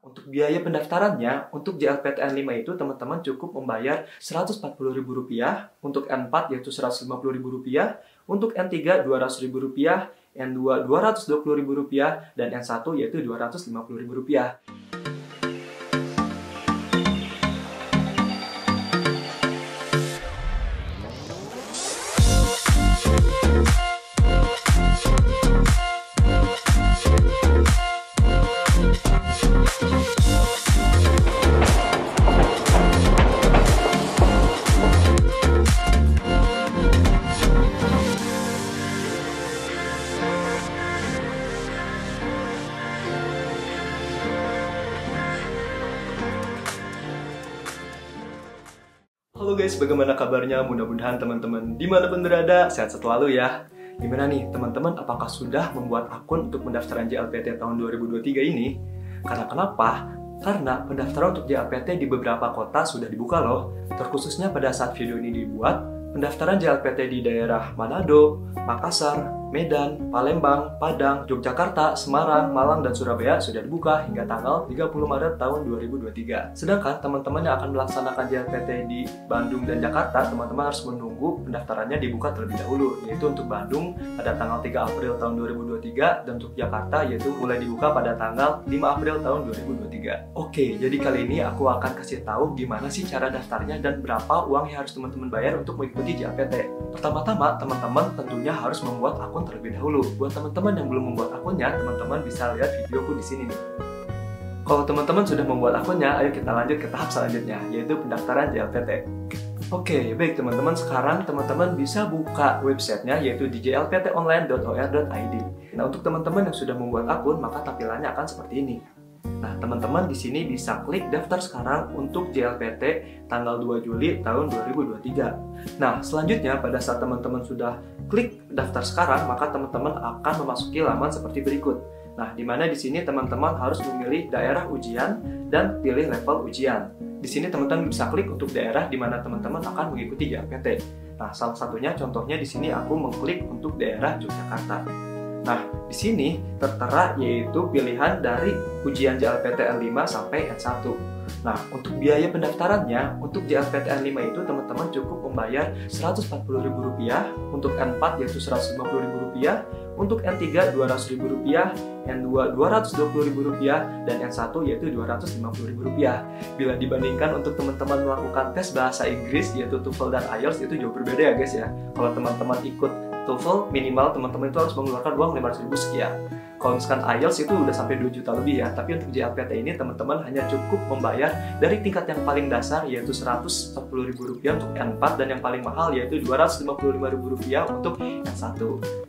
Untuk biaya pendaftarannya, untuk JLPTN 5 itu teman-teman cukup membayar Rp140.000, untuk N4 yaitu Rp150.000, untuk N3 Rp200.000, N2 Rp220.000, dan N1 yaitu Rp250.000. Halo guys, bagaimana kabarnya? Mudah-mudahan teman-teman dimanapun berada, sehat selalu ya. Gimana nih teman-teman, apakah sudah membuat akun untuk pendaftaran JLPT tahun 2023 ini? Karena kenapa? Karena pendaftaran untuk JLPT di beberapa kota sudah dibuka loh. Terkhususnya pada saat video ini dibuat, pendaftaran JLPT di daerah Manado, Makassar, Medan, Palembang, Padang, Yogyakarta, Semarang, Malang, dan Surabaya sudah dibuka hingga tanggal 30 Maret tahun 2023. Sedangkan teman-teman yang akan melaksanakan JLPT di Bandung dan Jakarta, teman-teman harus menunggu pendaftarannya dibuka terlebih dahulu, yaitu untuk Bandung pada tanggal 3 April tahun 2023 dan untuk Jakarta yaitu mulai dibuka pada tanggal 5 April tahun 2023. Oke, jadi kali ini aku akan kasih tahu gimana sih cara daftarnya dan berapa uang yang harus teman-teman bayar untuk mengikuti JLPT. Pertama-tama, teman-teman tentunya harus membuat akun terlebih dahulu. Buat teman-teman yang belum membuat akunnya, teman-teman bisa lihat videoku di sini nih. Kalau teman-teman sudah membuat akunnya, ayo kita lanjut ke tahap selanjutnya, yaitu pendaftaran JLPT. Oke, baik teman-teman, sekarang teman-teman bisa buka websitenya, yaitu di jlptonline.or.id. Nah, untuk teman-teman yang sudah membuat akun, maka tampilannya akan seperti ini. Nah, teman-teman di sini bisa klik daftar sekarang untuk JLPT tanggal 2 Juli tahun 2023. Nah, selanjutnya pada saat teman-teman sudah klik daftar sekarang, maka teman-teman akan memasuki laman seperti berikut. Nah, di mana di sini teman-teman harus memilih daerah ujian dan pilih level ujian. Di sini teman-teman bisa klik untuk daerah di mana teman-teman akan mengikuti JLPT. Nah, salah satunya contohnya di sini aku mengklik untuk daerah Yogyakarta. Nah, di sini tertera yaitu pilihan dari ujian JLPTN 5 sampai N1. Nah, untuk biaya pendaftarannya, untuk JLPTN 5 itu teman-teman cukup membayar Rp140.000, untuk N4 yaitu Rp150.000, untuk N3 Rp200.000, N2 Rp220.000, dan N1 yaitu Rp250.000. Bila dibandingkan untuk teman-teman melakukan tes bahasa Inggris yaitu TOEFL dan IELTS itu jauh berbeda ya guys ya. Kalau teman-teman ikut TOEFL minimal teman-teman itu harus mengeluarkan uang 500.000 sekian. Kalau misalkan IELTS itu udah sampai 2 juta lebih ya. Tapi untuk JLPT ini teman-teman hanya cukup membayar dari tingkat yang paling dasar yaitu Rp140.000 untuk N4 dan yang paling mahal yaitu Rp255.000 untuk N1.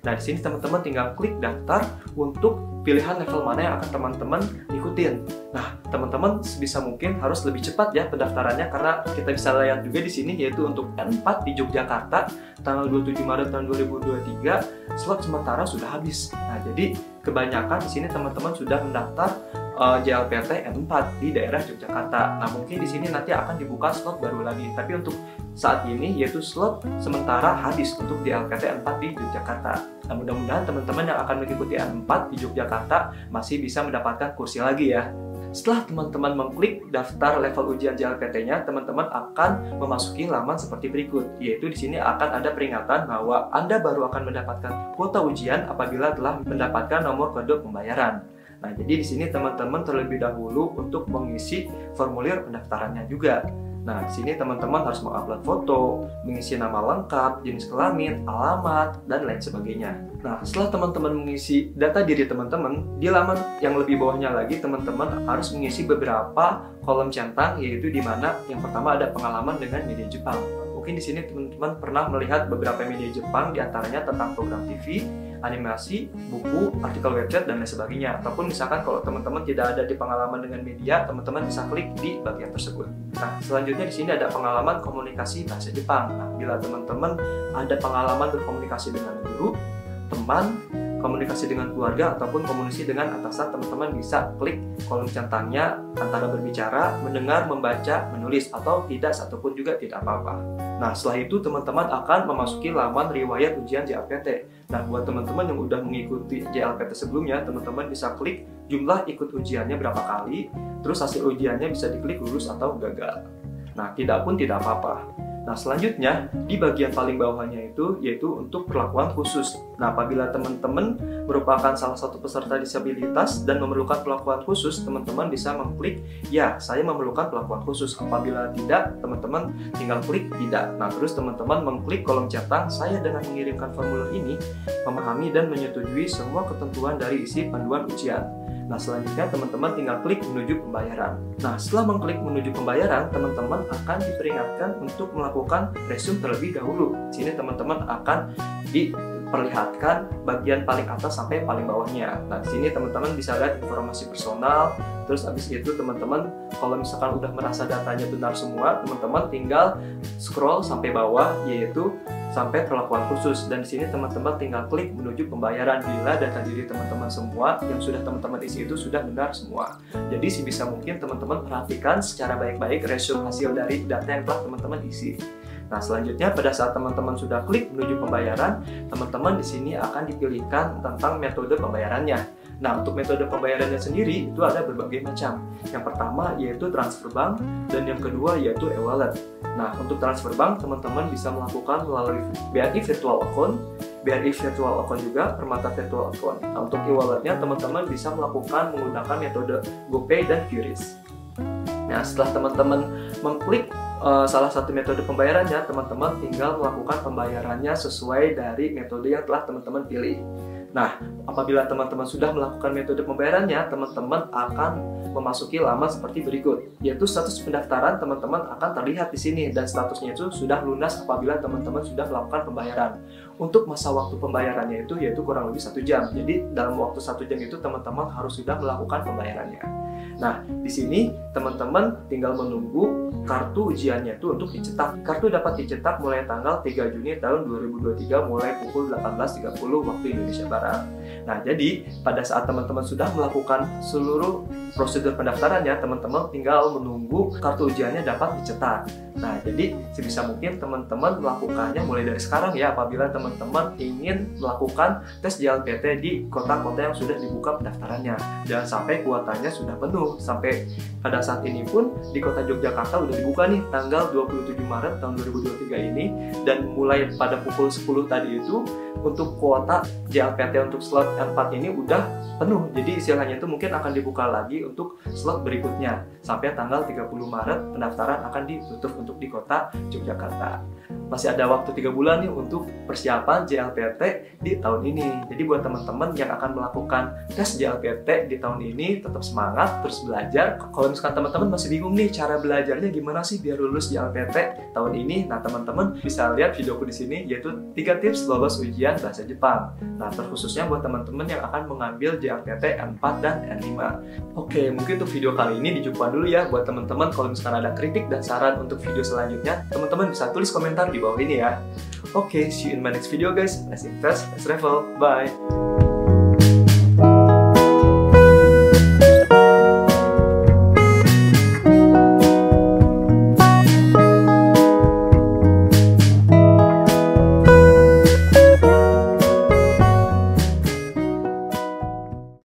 Nah, di sini teman-teman tinggal klik daftar untuk pilihan level mana yang akan teman-teman ikutin. Nah, teman-teman sebisa mungkin harus lebih cepat ya pendaftarannya karena kita bisa lihat juga di sini yaitu untuk N4 di Yogyakarta tanggal 27 Maret tahun 2023 slot sementara sudah habis. Nah, jadi kebanyakan di sini teman-teman sudah mendaftar JLPT N4 di daerah Yogyakarta. Nah, mungkin di sini nanti akan dibuka slot baru lagi. Tapi untuk saat ini yaitu slot sementara habis untuk JLPT N4 di Yogyakarta. Nah, mudah-mudahan teman-teman yang akan mengikuti N4 di Yogyakarta masih bisa mendapatkan kursi lagi ya. Setelah teman-teman mengklik daftar level ujian JLPT-nya, teman-teman akan memasuki laman seperti berikut, yaitu di sini akan ada peringatan bahwa Anda baru akan mendapatkan kuota ujian apabila telah mendapatkan nomor kode pembayaran. Nah, jadi di sini teman-teman terlebih dahulu untuk mengisi formulir pendaftarannya juga. Nah, di sini teman-teman harus mengupload foto, mengisi nama lengkap, jenis kelamin, alamat, dan lain sebagainya. Nah, setelah teman-teman mengisi data diri teman-teman, di laman yang lebih bawahnya lagi teman-teman harus mengisi beberapa kolom centang, yaitu di mana yang pertama ada pengalaman dengan media Jepang. Mungkin di sini teman-teman pernah melihat beberapa media Jepang, diantaranya tentang program TV, animasi, buku, artikel website, dan lain sebagainya. Ataupun misalkan kalau teman-teman tidak ada di pengalaman dengan media, teman-teman bisa klik di bagian tersebut. Nah, selanjutnya di sini ada pengalaman komunikasi bahasa Jepang. Nah, bila teman-teman ada pengalaman berkomunikasi dengan guru, teman, komunikasi dengan keluarga ataupun komunikasi dengan atasan, teman-teman bisa klik kolom centangnya antara berbicara, mendengar, membaca, menulis, atau tidak satupun juga tidak apa-apa. Nah, setelah itu teman-teman akan memasuki laman riwayat ujian JLPT. Nah, buat teman-teman yang udah mengikuti JLPT sebelumnya, teman-teman bisa klik jumlah ikut ujiannya berapa kali, terus hasil ujiannya bisa diklik lulus atau gagal. Nah, tidak pun tidak apa-apa. Nah, selanjutnya di bagian paling bawahnya itu yaitu untuk perlakuan khusus. Nah, apabila teman-teman merupakan salah satu peserta disabilitas dan memerlukan perlakuan khusus, teman-teman bisa mengklik ya, saya memerlukan perlakuan khusus. Apabila tidak, teman-teman tinggal klik tidak. Nah, terus teman-teman mengklik kolom centang saya dengan mengirimkan formulir ini memahami dan menyetujui semua ketentuan dari isi panduan ujian. Nah, selanjutnya teman-teman tinggal klik menuju pembayaran. Nah, setelah mengklik menuju pembayaran, teman-teman akan diperingatkan untuk melakukan resume terlebih dahulu. Di sini teman-teman akan diperlihatkan bagian paling atas sampai paling bawahnya. Nah, di sini teman-teman bisa lihat informasi personal. Terus habis itu teman-teman kalau misalkan udah merasa datanya benar semua, teman-teman tinggal scroll sampai bawah, yaitu sampai perlakuan khusus, dan di sini teman-teman tinggal klik menuju pembayaran bila data diri teman-teman semua yang sudah teman-teman isi itu sudah benar semua. Jadi sebisa mungkin teman-teman perhatikan secara baik-baik resume hasil dari data yang telah teman-teman isi. Nah, selanjutnya pada saat teman-teman sudah klik menuju pembayaran, teman-teman di sini akan dipilihkan tentang metode pembayarannya. Nah, untuk metode pembayarannya sendiri itu ada berbagai macam. Yang pertama yaitu transfer bank, dan yang kedua yaitu e-wallet. Nah, untuk transfer bank teman-teman bisa melakukan melalui BRI Virtual Account, BRI Virtual Account juga Permata Virtual Account. Nah, untuk e-walletnya teman-teman bisa melakukan menggunakan metode GoPay dan QRIS. Nah, setelah teman-teman mengklik salah satu metode pembayarannya, teman-teman tinggal melakukan pembayarannya sesuai dari metode yang telah teman-teman pilih. Nah, apabila teman-teman sudah melakukan metode pembayarannya, teman-teman akan memasuki laman seperti berikut, yaitu status pendaftaran teman-teman akan terlihat di sini, dan statusnya itu sudah lunas apabila teman-teman sudah melakukan pembayaran. Untuk masa waktu pembayarannya itu yaitu kurang lebih 1 jam. Jadi dalam waktu 1 jam itu teman-teman harus sudah melakukan pembayarannya. Nah, di sini teman-teman tinggal menunggu kartu ujiannya itu untuk dicetak. Kartu dapat dicetak mulai tanggal 3 Juni tahun 2023 mulai pukul 18.30 waktu Indonesia Barat. Nah, jadi pada saat teman-teman sudah melakukan seluruh prosedur pendaftarannya, teman-teman tinggal menunggu kartu ujiannya dapat dicetak. Nah, jadi sebisa mungkin teman-teman melakukannya mulai dari sekarang ya, apabila teman-teman ingin melakukan tes JLPT di kota-kota yang sudah dibuka pendaftarannya. Jangan sampai kuotanya sudah penuh. Sampai pada saat ini pun di kota Yogyakarta udah dibuka nih tanggal 27 Maret tahun 2023 ini, dan mulai pada pukul 10 tadi itu untuk kuota JLPT untuk slot R4 ini udah penuh. Jadi istilahnya itu mungkin akan dibuka lagi untuk slot berikutnya. Sampai tanggal 30 Maret pendaftaran akan ditutup untuk di kota Yogyakarta. Masih ada waktu 3 bulan nih untuk persiapan JLPT di tahun ini. Jadi buat teman-teman yang akan melakukan tes JLPT di tahun ini, tetap semangat, terus belajar. Kalau misalkan teman-teman masih bingung nih cara belajarnya gimana sih biar lulus JLPT tahun ini, nah teman-teman bisa lihat videoku di sini, yaitu 3 tips lolos ujian bahasa Jepang. Nah, terkhususnya buat teman-teman yang akan mengambil JLPT N4 dan N5. Oke, mungkin untuk video kali ini dicukupkan dulu ya. Buat teman-teman kalau misalkan ada kritik dan saran untuk video selanjutnya, teman-teman bisa tulis komentar di bawah ini ya. Oke, see you in my next video guys. Let's invest, let's travel, bye!